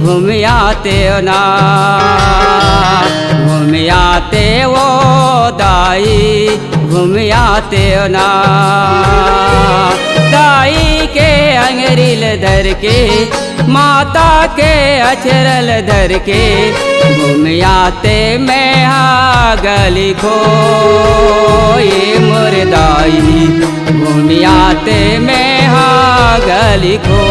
घूम आते ना, घूम आते वो दाई घूम आते ना। दाई के अंगरील धर के, माता के अचरल धर के, घूम आते मैं गली खो ये मोर दाई, घूम आते मैं गली खो।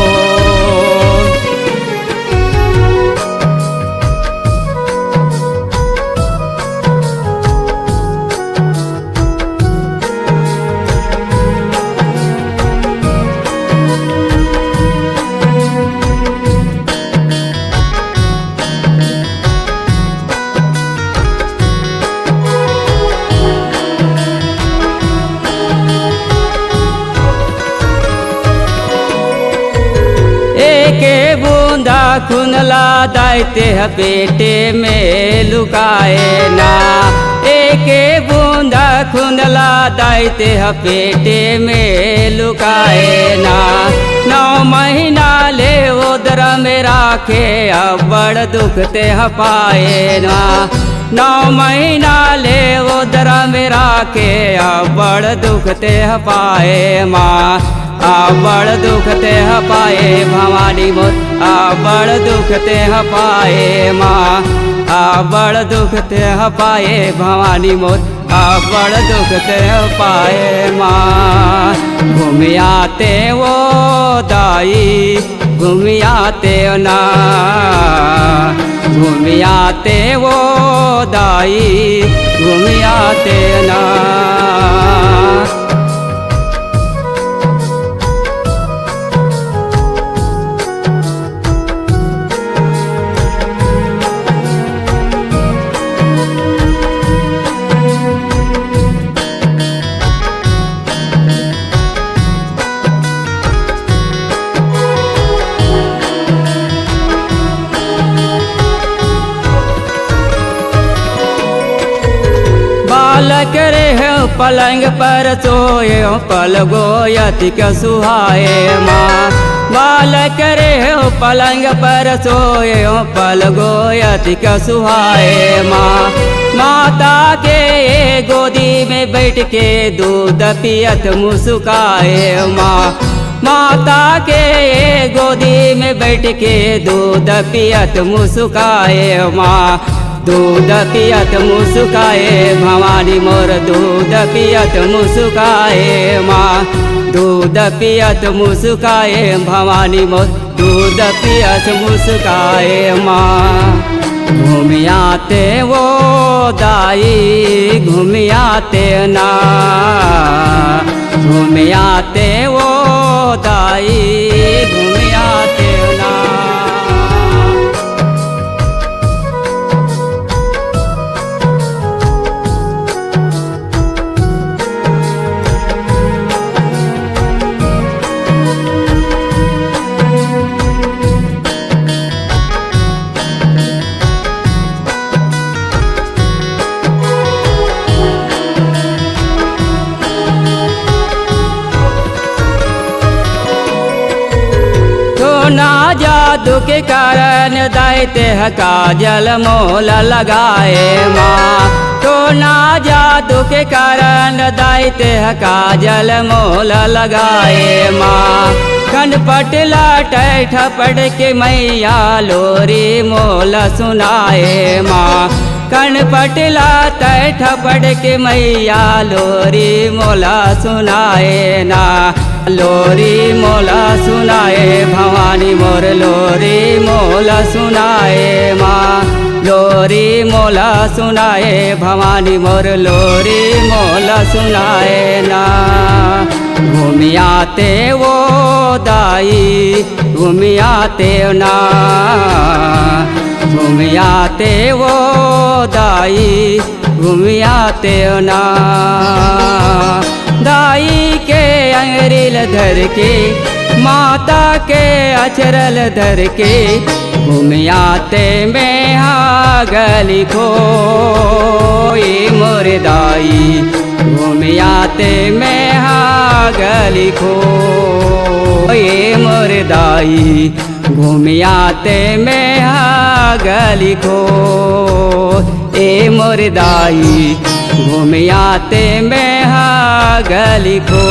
के बूंदा खुनला दायते है पेटे में लुकाए ना, एक बूंदा खुनला दायते है पेटे में लुकाए ना। 9 महीना ले उदर में राखे अब बड़ दुखते है पाए ना, 9 महीना ले उदर में राखे अब बड़ दुखते है पाए माँ। बड़ दुखते है पाए भवानी मोर, बड़ दुखते है पाए माँ, बड़ दुखते है पाए भवानी मोर, बड़ दुखते है पाए माँ। घूम आते वो दाई घूम आते ना, घूम आते वो दाई घूम आते ना। बालक रे पलंग पर सोए पल गोयति के सुहाए माँ, बालक रे पलंग पर सोए पल गोयति के सुहाए माँ। माता के गोदी में बैठ के दूध पियत मुस्काए माँ, माता के गोदी में बैठ के दूध पियत मुस्काए माँ। दूध पियत मुस्काए भवानी मोर, दूध पियत मुस्काए माँ, दूध पियत मुस्काए भवानी मोर, दूध पियत मुस्काए माँ। घूम आते वो दाई घूम आते ना, घूम आते वो दाई घूम आते ना। ना जादू के कारण दायते है काजल मोल लगाए माँ, तो ना जादू के कारण दायते है काजल मोल लगाए माँ। खनपट लाटे ठपड़ के मैया लोरी मोल सुनाए माँ, कनपट लाटे ठपड़ के मैया लोरी मोला सुनाए ना। लोरी मोला सुनाए भवानी मोर, लोरी मोला सुनाए माँ, लोरी मोला सुनाए भवानी मोर, लोरी मोला सुनाए ना। घूम आते वो दाई घूम आते ना, घूम आते वो दाई घूम आते ना। दाई के अंगरील धर के, माता के अचरल धर के, घूम आते में गली खो ये मोर दाई, घूम आते में गली खो ये मोर दाई, घूमियाते में हा गली खो ए मोर दाई घूमियाते में हा गली खो।